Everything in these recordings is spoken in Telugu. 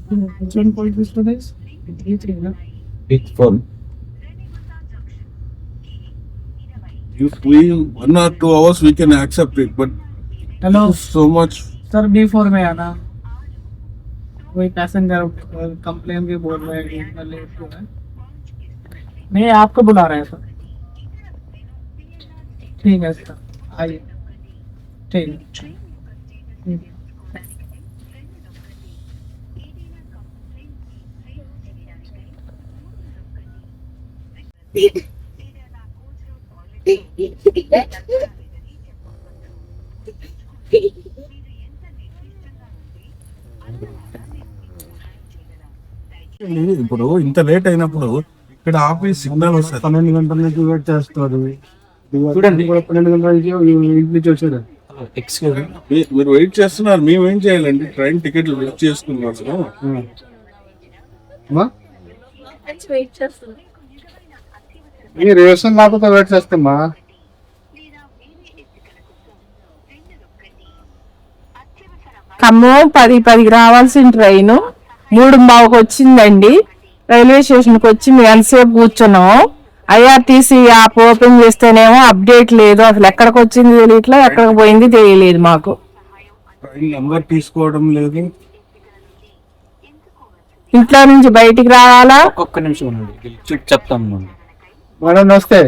Which one point is for this? E3, no? It's fun. If we 1 or 2 hours we can accept it, but Hello, so much. Sir B4 में आना. कोई पैसेंजर कंप्लेन भी बोल रहे हैं इतना लेट क्यों है. नहीं आपको बुला रहे हैं सर. ठीक है सर आइए. ठीक है. ఇప్పుడు ఇంత లేట్ అయినప్పుడు ఇక్కడ ఆఫీస్ సిగ్నల్ వస్తుంది. 12 గంటల నుంచి వెయిట్ చేస్తారు. చూడండి 12 గంటల నుంచి ఇంటి నుంచి వచ్చారు. ఎక్స్క్యూజ్ మీరు వెయిట్ చేస్తున్నారు, మేము ఏం చేయాలండి? ట్రైన్ టికెట్లు బుక్ చేసుకున్నాం. మీరు రేషన్ లేకపోతే వెయిట్ చేస్తామా? ఖమ్మం 10:10కి రావాల్సిన ట్రైన్ 3:15కి వచ్చిందండి. రైల్వే స్టేషన్కి వచ్చి మేము ఎంతసేపు కూర్చున్నాము. ఐఆర్టీసీ యాప్ ఓపెన్ చేస్తేనేమో అప్డేట్ లేదు, అసలు ఎక్కడికి వచ్చింది తెలియట్లా, ఎక్కడికి పోయింది తెలియలేదు మాకు. ట్రైన్ నెంబర్ తీసుకోవడం లేదు. ఇంట్లో నుంచి బయటికి రావాలా. ఒక్క నిమిషం ఉండండి, చెప్తాను. మేడం నమస్తే.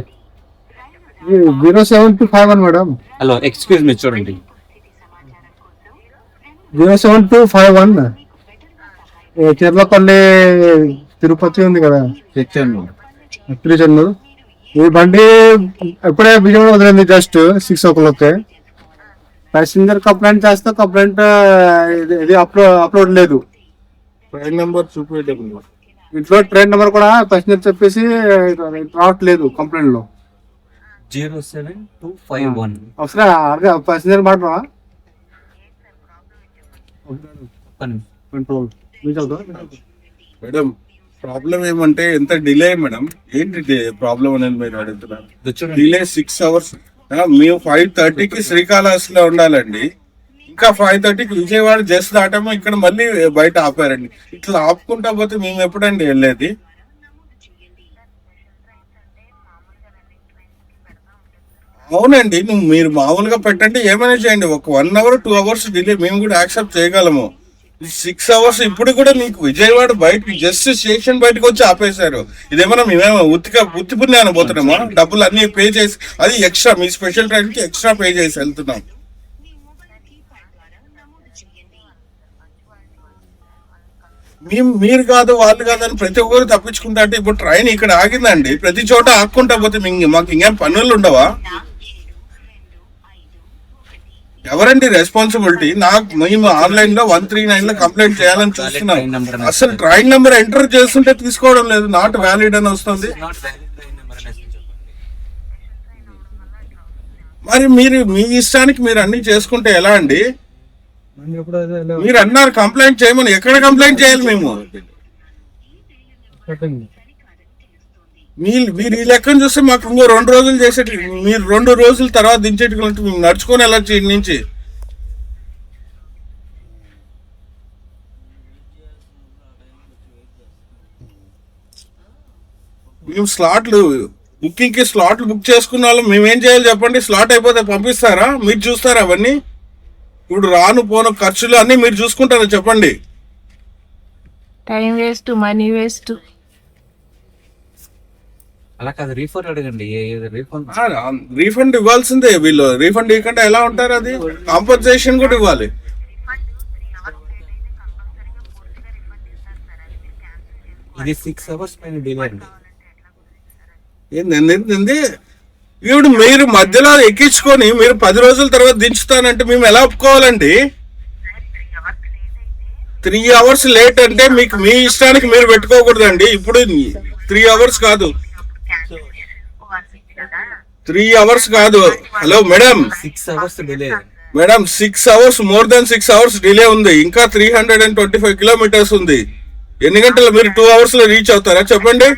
07251 మేడం. హలో ఎక్స్క్యూజ్ మీ, చూడండి 07251 చెర్లపల్లి తిరుపతి ఉంది కదా, తిరుచెన్నూరు. ఈ బండి ఎప్పుడే విజయవాడ వదిలింది, జస్ట్ 6 o'clock. ప్యాసింజర్ కంప్లైంట్ చేస్తే కంప్లైంట్ ఇది అప్లోడ్ లేదు. ట్రైన్ నెంబర్ చూపించడం ఇంట్లో ట్రైన్ నెంబర్ కూడా ప్యాసింజర్ చెప్పేసి రావట్లేదు కంప్లైంట్ లో. 07251 అవసరం అడగా ప్యాసింజర్ మాట్లాడరా కంట్రోల్. మేడం ప్రాబ్లం ఏమంటే ఎంత డిలే మేడం? ఏంటి ప్రాబ్లం అనేది మీరు అడుగుతున్నారు. Delay 6 hours. మేము 5:30కి శ్రీకాళహస్తిలో ఉండాలండి, ఇంకా 5:30కి విజయవాడ జస్ట్ దాటాము, ఇక్కడ మళ్ళీ బయట ఆపారండి. ఇట్లా ఆపుకుంటా పోతే మేము ఎప్పుడండి వెళ్ళేది? అవునండి, మీరు మామూలుగా పెట్టండి, ఏమైనా చేయండి. ఒక 1 hour 2 hours డిలే మేము కూడా యాక్సెప్ట్ చేయగలము. 6 hours ఇప్పుడు కూడా నీకు విజయవాడ బయట జస్ట్ స్టేషన్ బయటకు వచ్చి ఆపేశారు. ఇదేమన్నా మేమేమో ఉత్తి పుణ్యాన్ని పోతున్నామా? డబ్బులు అన్ని పే చేసి, అది ఎక్స్ట్రా మీ స్పెషల్ ట్రైన్ కి ఎక్స్ట్రా పే చేసి వెళ్తున్నాం. మీరు కాదు వాళ్ళు కాదని ప్రతి ఒక్కరు తప్పించుకుంటా అంటే ఇప్పుడు ట్రైన్ ఇక్కడ ఆగిందండి, ప్రతి చోట ఆక్కుంటా పోతే మాకు ఇంకేం పనులు ఉండవా? ఎవరండి రెస్పాన్సిబిలిటీ? మేము ఆన్లైన్ లో 139 లో కంప్లైంట్ చేయాలని చూస్తున్నాం. అసలు ట్రైన్ నెంబర్ ఎంటర్ చేస్తుంటే తీసుకోవడం లేదు, నాట్ వ్యాలిడ్ అని వస్తుంది. మరి మీరు మీ ఇష్టానికి మీరు అన్ని చేసుకుంటే ఎలా అండి? మీరు అన్నారు కంప్లైంట్ చేయమని, ఎక్కడ కంప్లైంట్ చేయాలి మేము? మీరు ఈ లెక్కను చూస్తే మాకు ఇంకో 2 రోజులు చేసేటి, మీరు 2 రోజుల తర్వాత దించేటి మేము నడుచుకొని వెళ్ళచ్చు ఇంటి నుంచి. మేము బుకింగ్ కి స్లాట్లు బుక్ చేసుకున్న వాళ్ళు మేమేం చేయాలి చెప్పండి? స్లాట్ అయిపోతే పంపిస్తారా? మీరు చూస్తారా అవన్నీ? ఇప్పుడు రాను పోను ఖర్చులు అన్ని మీరు చూసుకుంటారా చెప్పండి? Time waste, money waste. అలా కాదు, రీఫండ్ అడగండి. రీఫండ్ ఇవ్వాల్సిందే. వీళ్ళు రీఫండ్ ఇవ్వకుండా ఎలా ఉంటారు? అది కాంపన్సేషన్ కూడా ఇవ్వాలి. ఇది 6 hours పైన డిలే అండి. ఏంది ఇప్పుడు మీరు మధ్యలో ఎక్కించుకొని మీరు 10 రోజుల తర్వాత దించుతానంటే మేము ఎలా ఒప్పుకోవాలండి? 3 hours లేట్ అంటే మీకు మీ ఇష్టానికి మీరు పెట్టుకోకూడదండి. ఇప్పుడు 3 hours కాదు, 3 hours కాదు. Hello madam, 6 hours delay madam. 6 hours, more than 6 hours delay ఉంది. ఇంకా 325 kilometers ఉంది. ఎన్ని గంటలు? మీరు 2 hours లో రీచ్ అవుతారా చెప్పండి?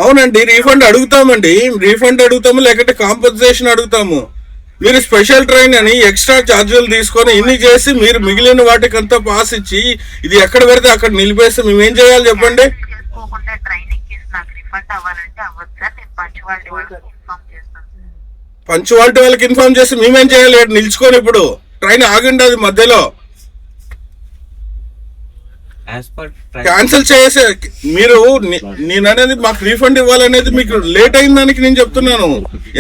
అవునండి, రీఫండ్ అడుగుతామండి. రీఫండ్ అడుగుతాము, లేకపోతే కాంపన్సేషన్ అడుగుతాము. మీరు స్పెషల్ ట్రైన్ అని ఎక్స్ట్రా ఛార్జీలు తీసుకొని ఇన్ని చేసి మీరు మిగిలిన వాటికంతా పాస్ ఇచ్చి ఇది ఎక్కడ పెడితే అక్కడ నిలిపేస్తే మేము ఏం చేయాలి చెప్పండి? చేసుకోకుండా ట్రైన్ ఎక్కేసి నాకు రిఫండ్ అవ్వాలంటే అవ్వదు సార్. నేను పంచువాలిటీ వాళ్ళకి ఇన్ఫార్మ్ చేస్తాను సార్. పంచువాలిటీ వాళ్ళకి ఇన్ఫార్మ్ చేసి మేమేం చేయాలి? నిల్చుకొని ఇప్పుడు ట్రైన్ ఆగిండి అది మధ్యలో క్యాన్సిల్ చేసే మీరు నేను అనేది మాకు రీఫండ్ ఇవ్వాలనేది మీకు లేట్ అయిన దానికి నేను చెప్తున్నాను.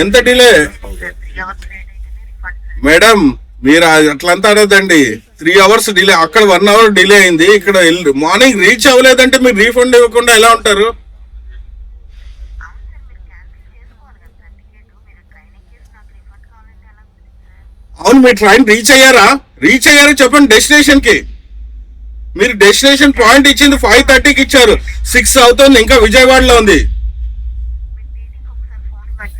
ఎంత డిలే 3 hours లేట్ అయితేనే రిఫండ్. మేడం మీరు అట్లంతా అడగదండి. 3 hours డిలే, అక్కడ 1 hour డిలే అయింది, ఇక్కడ మార్నింగ్ రీచ్ అవ్వలేదంటే మీరు రీఫండ్ ఇవ్వకుండా ఎలా ఉంటారు? అవును సార్, మీరు క్యాన్సిల్ చేసుకోవాలి కదా సార్ టికెట్. మీరు ట్రైన్ ఎక్కేసి నాకు రిఫండ్ కావాలంటే ఎలా కుదురుతుంది సార్? అవును, మీరు ట్రైన్ రీచ్ అయ్యారా చెప్పండి డెస్టినేషన్ కి. మీరు డెస్టినేషన్ పాయింట్ ఇచ్చింది 5:30కి ఇచ్చారు, 6 అవుతుంది, ఇంకా విజయవాడలో ఉంది. మీ టీటీకి ఒకసారి ఫోన్ ఇవ్వండి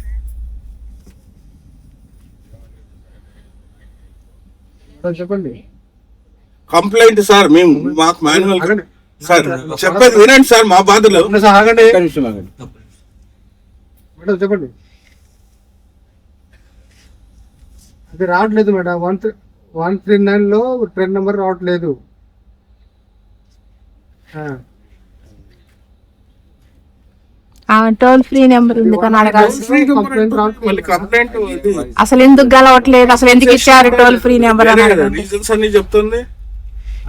సార్. చెప్పండి. కంప్లైంట్ సార్, మేము మాకు మాన్యువల్ సార్ చెప్పేది వినండి సార్, మా బాధలు. ఆగండి మేడం, చెప్పండి. అది రావట్లేదు మేడం. 139 లో ట్రైన్ నెంబర్ రావట్లేదు. టోల్ ఫ్రీ నెంబర్ ఉంది కానీ అడగాల్సి. మళ్ళీ కంప్లైంట్ అసలు ఎందుకు గలవట్లేదు, అసలు ఎందుకు ఇచ్చారు టోల్ ఫ్రీ నెంబర్ అని అడగండి. రీజన్స్ అన్ని చెప్తుంది.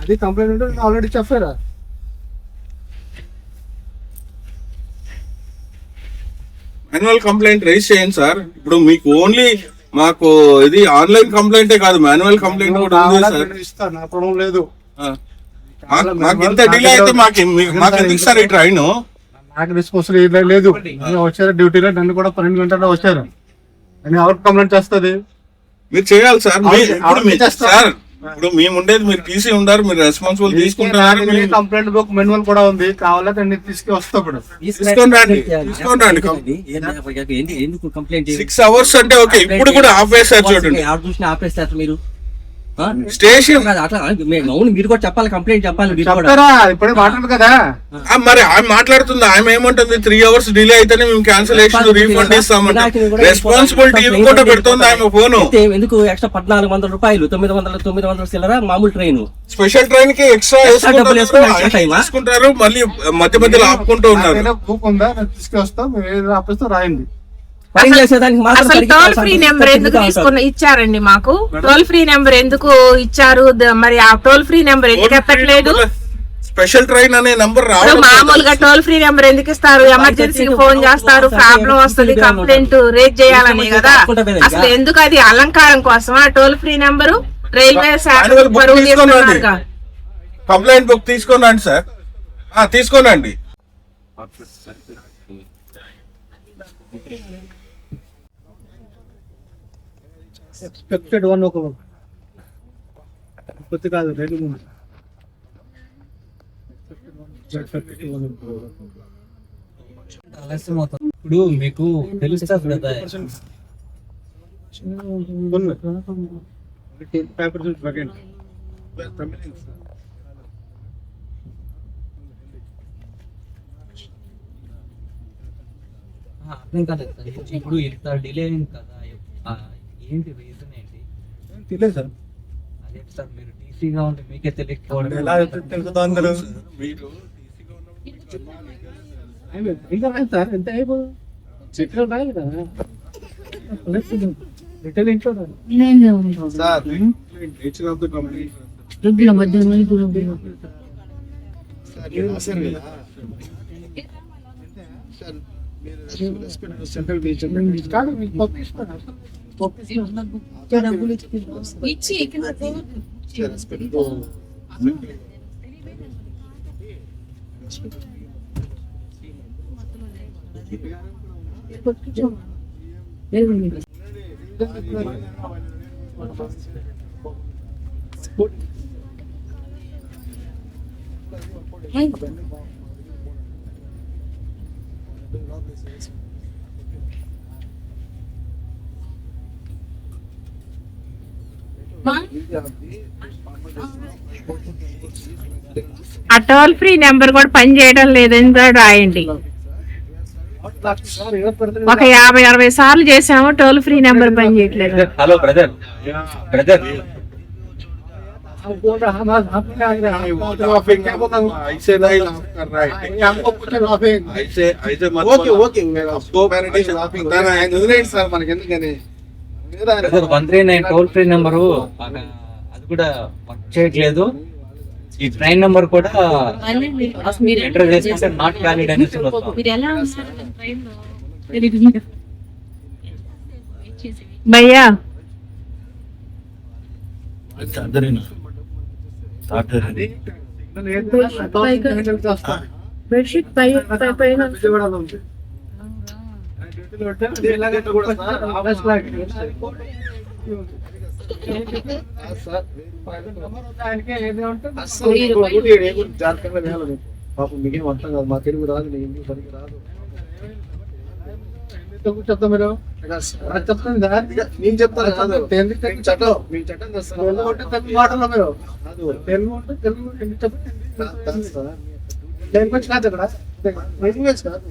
అది కంప్లైంట్ ఆల్రెడీ చెప్పారా? మాన్యువల్ కంప్లైంట్ రైజ్ చేయండి సార్. ఇప్పుడు మీకు ఓన్లీ మాకు ఇది ఆన్లైన్ కంప్లైంటే కాదు, మాన్యువల్ కంప్లైంట్ కూడా ఉంది సార్. ఇస్తాను, నా ప్రాబ్లం లేదు. మాకు ఇంత డిలే అయితే మాకు ఎందుకు సార్ ఈ ట్రైన్? నాకు రెస్పాన్సిబిలిటీ లేదు. వచ్చారు డ్యూటీలో, నన్ను కూడా 12 గంటల్లో వచ్చారు. అని ఎవరు కంప్లైంట్ చేస్తుంది? మీరు చేయాలి సార్. సార్ ఇప్పుడు మేము ఉండేది, మీరు టీసీ ఉన్నారు, మీరు రెస్పాన్సిబుల్ తీసుకుంటున్నారు. కంప్లైంట్ బుక్ మాన్యువల్ కూడా ఉంది, కావాలంటే అన్ని తీసుకొస్తా. ఇప్పుడు తీసుకొని రండి. ఎందుకు కంప్లైంట్ 6 hours అంటే ఓకే, ఇప్పుడు కూడా ఆపేసారు చూడండి చూసిన ఆపేస్తారు మీరు స్టేషన్. అట్లా అవును, మీరు కూడా చెప్పాలి, కంప్లైంట్ చెప్పాలి మీరు కూడా. చెప్తారా? ఇప్పుడే మాట్లాడు కదా. మరి ఆమె మాట్లాడుతుంది, ఆమె ఏమంటుంది? 3 hours డిలే అయితేనే మేము క్యాన్సిలేషన్ రీఫండ్ ఇస్తామంటే రెస్పాన్సిబిలిటీ కూడా పెడుతుంది ఆమె ఫోన్. ఎందుకు ఎక్స్ట్రా 1400 రూపాయలు, 900 చిల్లర మామూలు ట్రైన్. స్పెషల్ ట్రైన్ కి ఎక్స్ట్రా డబ్బులు తీసుకుంటారు, మళ్ళీ మధ్య మధ్యలో ఆపుకుంటూ ఉన్నారు. బుక్ ఉందా? తీసుకొస్తాం, ఏదో ఆపిస్తాం, రాయండి. అసలు టోల్ ఫ్రీ నెంబర్ ఎందుకు ఇచ్చారండి మాకు? టోల్ ఫ్రీ నెంబర్ ఎందుకు ఇచ్చారు? మరి ఆ టోల్ ఫ్రీ నెంబర్ ఎందుకు ఎత్తట్లేదు? స్పెషల్ ట్రైన్ అనే నంబర్ రావడం. మామూలుగా టోల్ ఫ్రీ నెంబర్ ఎందుకు ఇస్తారు? ఎమర్జెన్సీకి ఫోన్ చేస్తారు, ప్రాబ్లం వస్తుంది, కంప్లైంట్ రేజ్ చేయాలని కదా. అసలు ఎందుకు? అది అలంకారం కోసం ఆ టోల్ ఫ్రీ నెంబరు. రైల్వే శాఖ బరువు తీసుకున్నారుగా. కంప్లైంట్ బుక్ తీసుకోనండి సార్, తీసుకోనండి. ఎక్స్పెక్టెడ్ 1 ఒక కొత్త కాదు, 2 3 ఆలస్యం అవుతుంది. ఇప్పుడు మీకు తెలుస్తుంది కదా, పేపర్ సెకండ్ అర్థం కాలేదు సార్. ఇప్పుడు ఇంత డిలే అయింది కదా, ఏంటి రీజన్ ఏంటి? తెలియదు సార్. అదే సార్, మీరు టీసీగా ఉంటే మీకే తెలియకపోవడం ఎలా తెలుసుతా అందరూ? ఇంకా రాదు సార్, ఎంత అయిపోదు చెట్లు రాదు కదా. రిటైల్ ఇంట్లో sir nature of the complaint central beach మీకు పంపిస్తాను. ఆ టోల్ ఫ్రీ నెంబర్ కూడా పని చేయడం లేదని కూడా రాయండి. ఒక 50-60 సార్లు చేసాము, టోల్ ఫ్రీ నెంబర్ పని చేయట్లేదు. హలో బ్రదర్, బ్రదర్ ऐसे नहीं लाफ कर रहा है ऐसे मत సార్ మనకి ఎందుకని బ్రదర్ 139 టోల్ ఫ్రీ నెంబరు అది కూడా వర్క్ చేయట్లేదు. ఈ ట్రైన్ నెంబర్ కూడా ఎంటర్ చేసుకుంటే నాట్ వ్యాలిడ్ అనేసి భయ్యా బెడ్షీట్ పైన పాపం మీకేం అర్థం కాదు, మా తెలుగు రాదు, నీ ఇంగ్లీష్ సరిగ్గా రాదు. చెప్తా మీరు చెప్తాను నేను చెప్తాను కాదు, చట్టం మీ చట్టం చేస్తాను తెలుగు మాటలో మీరు తెలుగు అంటే తెలుగు ఎందుకు చెప్తాను లాంగ్వేజ్ కాదు ఇక్కడ, లాంగ్వేజ్ కాదు,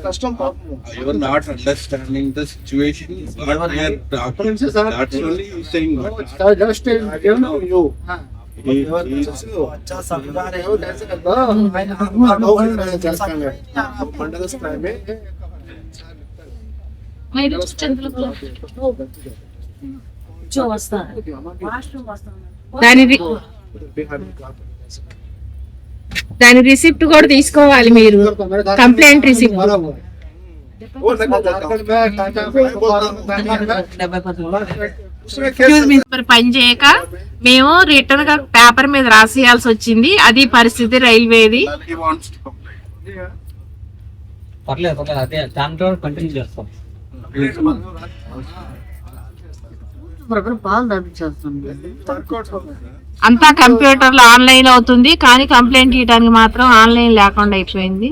కష్టం పాపం. You are not understanding the situation. What we are talking, that's only you saying. Just you దాని రిసిప్ట్ కూడా తీసుకోవాలి మీరు, కంప్లైంట్ రిసిప్ట్. పని చేయక మేము రిటర్న్ గా పేపర్ మీద రాసేయాల్సి వచ్చింది. అది పరిస్థితి రైల్వేది. He wants to complain. పర్లేదు, అదే దాంట్లో కంటిన్యూ చేస్తాం. అంతా కంప్యూటర్ లో ఆన్లైన్ అవుతుంది, కానీ కంప్లైంట్ ఇవ్వడానికి మాత్రం ఆన్లైన్ లేకుండా అయిపోయింది.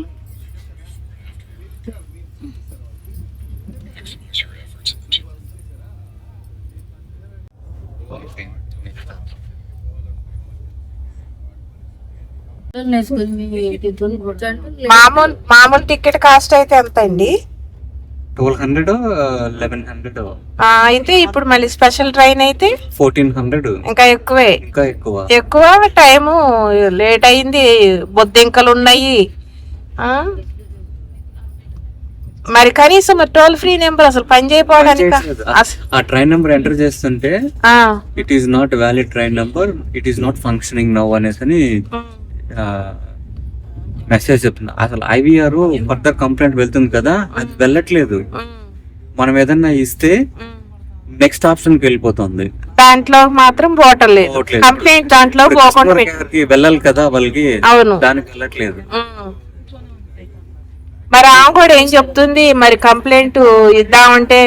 మామూలు టికెట్ కాస్ట్ అయితే ఎంత అండి? 1200, 1100, అయితే ఇప్పుడు మళ్ళీ స్పెషల్ ట్రైన్ అయితే 1400, ఇంకా ఎక్కువే. ఇంకా ఎక్కువ టైము లేట్ అయింది, బొద్దింకలు ఉన్నాయి. మరి కనీసం టోల్ ఫ్రీ నెంబర్ అసలు పని చేయకపోవడానికి ఆ ట్రైన్ నెంబర్ ఎంటర్ చేస్తుంటే it is not valid train number, it is not functioning now అనేసి మెసేజ్ చెప్తున్నా. అసలు ఐవీఆర్ ఫర్దర్ కంప్లైంట్ వెళ్తుంది కదా, అది వెళ్ళట్లేదు. మనం ఏదన్నా ఇస్తే నెక్స్ట్ ఆప్షన్ కి వెళ్ళిపోతుంది, దాంట్లో మాత్రం పోవట్లేదు. కంప్లైంట్ దాంట్లో వెళ్ళాలి కదా వాళ్ళకి, అవును, దానికి వెళ్ళట్లేదు. మరి ఆమె కూడా ఏం చెప్తుంది, మరి కంప్లైంట్ ఇద్దామంటే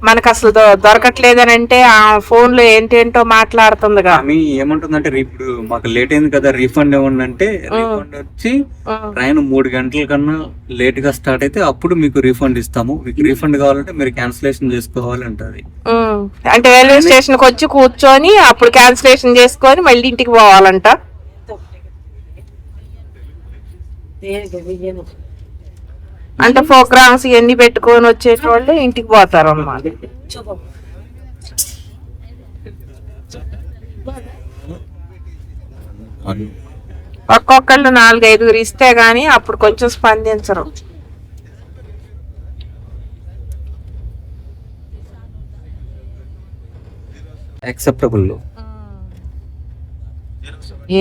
మనకు అసలు దొరకట్లేదని అంటే ఆ ఫోన్ లో ఏంటేంటో మాట్లాడుతుంది. ఆమె ఏమంటుందంటే ఇప్పుడు మాకు లేట్ అయింది కదా, రీఫండ్ ఇవ్వండి అంటే రీఫండ్ వచ్చి ట్రైన్ 3 గంటల కన్నా లేట్ గా స్టార్ట్ అయితే అప్పుడు మీకు రీఫండ్ ఇస్తాము, మీకు రీఫండ్ కావాలంటే మీరు క్యాన్సిలేషన్ చేసుకోవాలి అంటది. అంటే రైల్వే స్టేషన్ కి వచ్చి కూర్చొని అప్పుడు క్యాన్సిలేషన్ చేసుకొని మళ్ళీ ఇంటికి పోవాలంట. అంటే ప్రోగ్రామ్స్ ఇవన్నీ పెట్టుకొని వచ్చేటోళ్ళు ఇంటికి పోతారు అన్నమాట. ఒక్కొక్కళ్ళు 4-5 ఇస్తే గానీ అప్పుడు కొంచెం స్పందించరు. యాక్సెప్టబుల్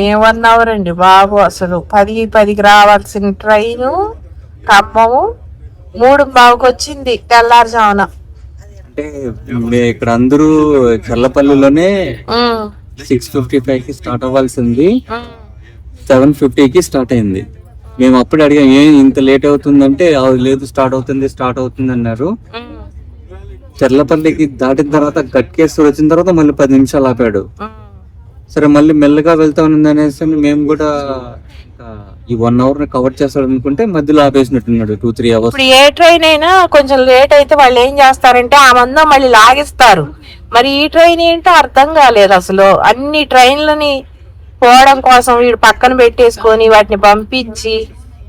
ఏమన్నారండి బాబు, అసలు 10:10కి రావాల్సిన ట్రైను ఖమ్మము 3:15కి వచ్చింది తెల్లారుజామున. అంటే ఇక్కడ అందరూ చల్లపల్లిలోనే 6:55కి స్టార్ట్ అవ్వాల్సింది, 7:50కి స్టార్ట్ అయింది. మేము అప్పుడు అడిగాం ఏం ఇంత లేట్ అవుతుందంటే లేదు స్టార్ట్ అవుతుంది అన్నారు. చర్లపల్లికి దాటిన తర్వాత గట్కేశ్వర్ వచ్చిన తర్వాత మళ్ళీ 10 నిమిషాలు ఆపాడు. సరే మళ్ళీ మెల్లగా వెళ్తా ఉంది అనేసి మేము కూడా ఈ 1 అవర్ కవర్ చేస్తాడు అనుకుంటే మధ్యలో ఆపేసినట్టున్నాడు 2-3 అవర్స్. ఇప్పుడు ఏ ట్రైన్ అయినా కొంచెం లేట్ అయితే వాళ్ళు ఏం చేస్తారంటే ఆ మంద మళ్ళీ లాగిస్తారు. మరి ఈ ట్రైన్ ఏంటో అర్థం కాలేదు అసలు. అన్ని ట్రైన్లని పోవడం కోసం వీడు పక్కన పెట్టేసుకొని వాటిని పంపించి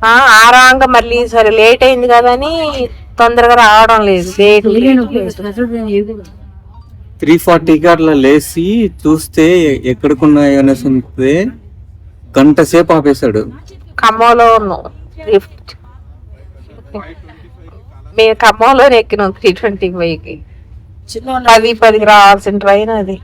ఆరాంగా మళ్ళీ సరే లేట్ అయింది కదా అని తొందరగా రావడం లేదు. లేట్ 3:40కి అట్లా లేచి చూస్తే ఎక్కడికున్నాయో అనేసి ఉంటే గంట సేపు ఆపేశాడు. ఖమ్మంలో ఉన్నాం. మేము ఖమ్మంలోనే ఎక్కినాం 3:25కి. 10:10కి రావాల్సిన ట్రైన్ అది.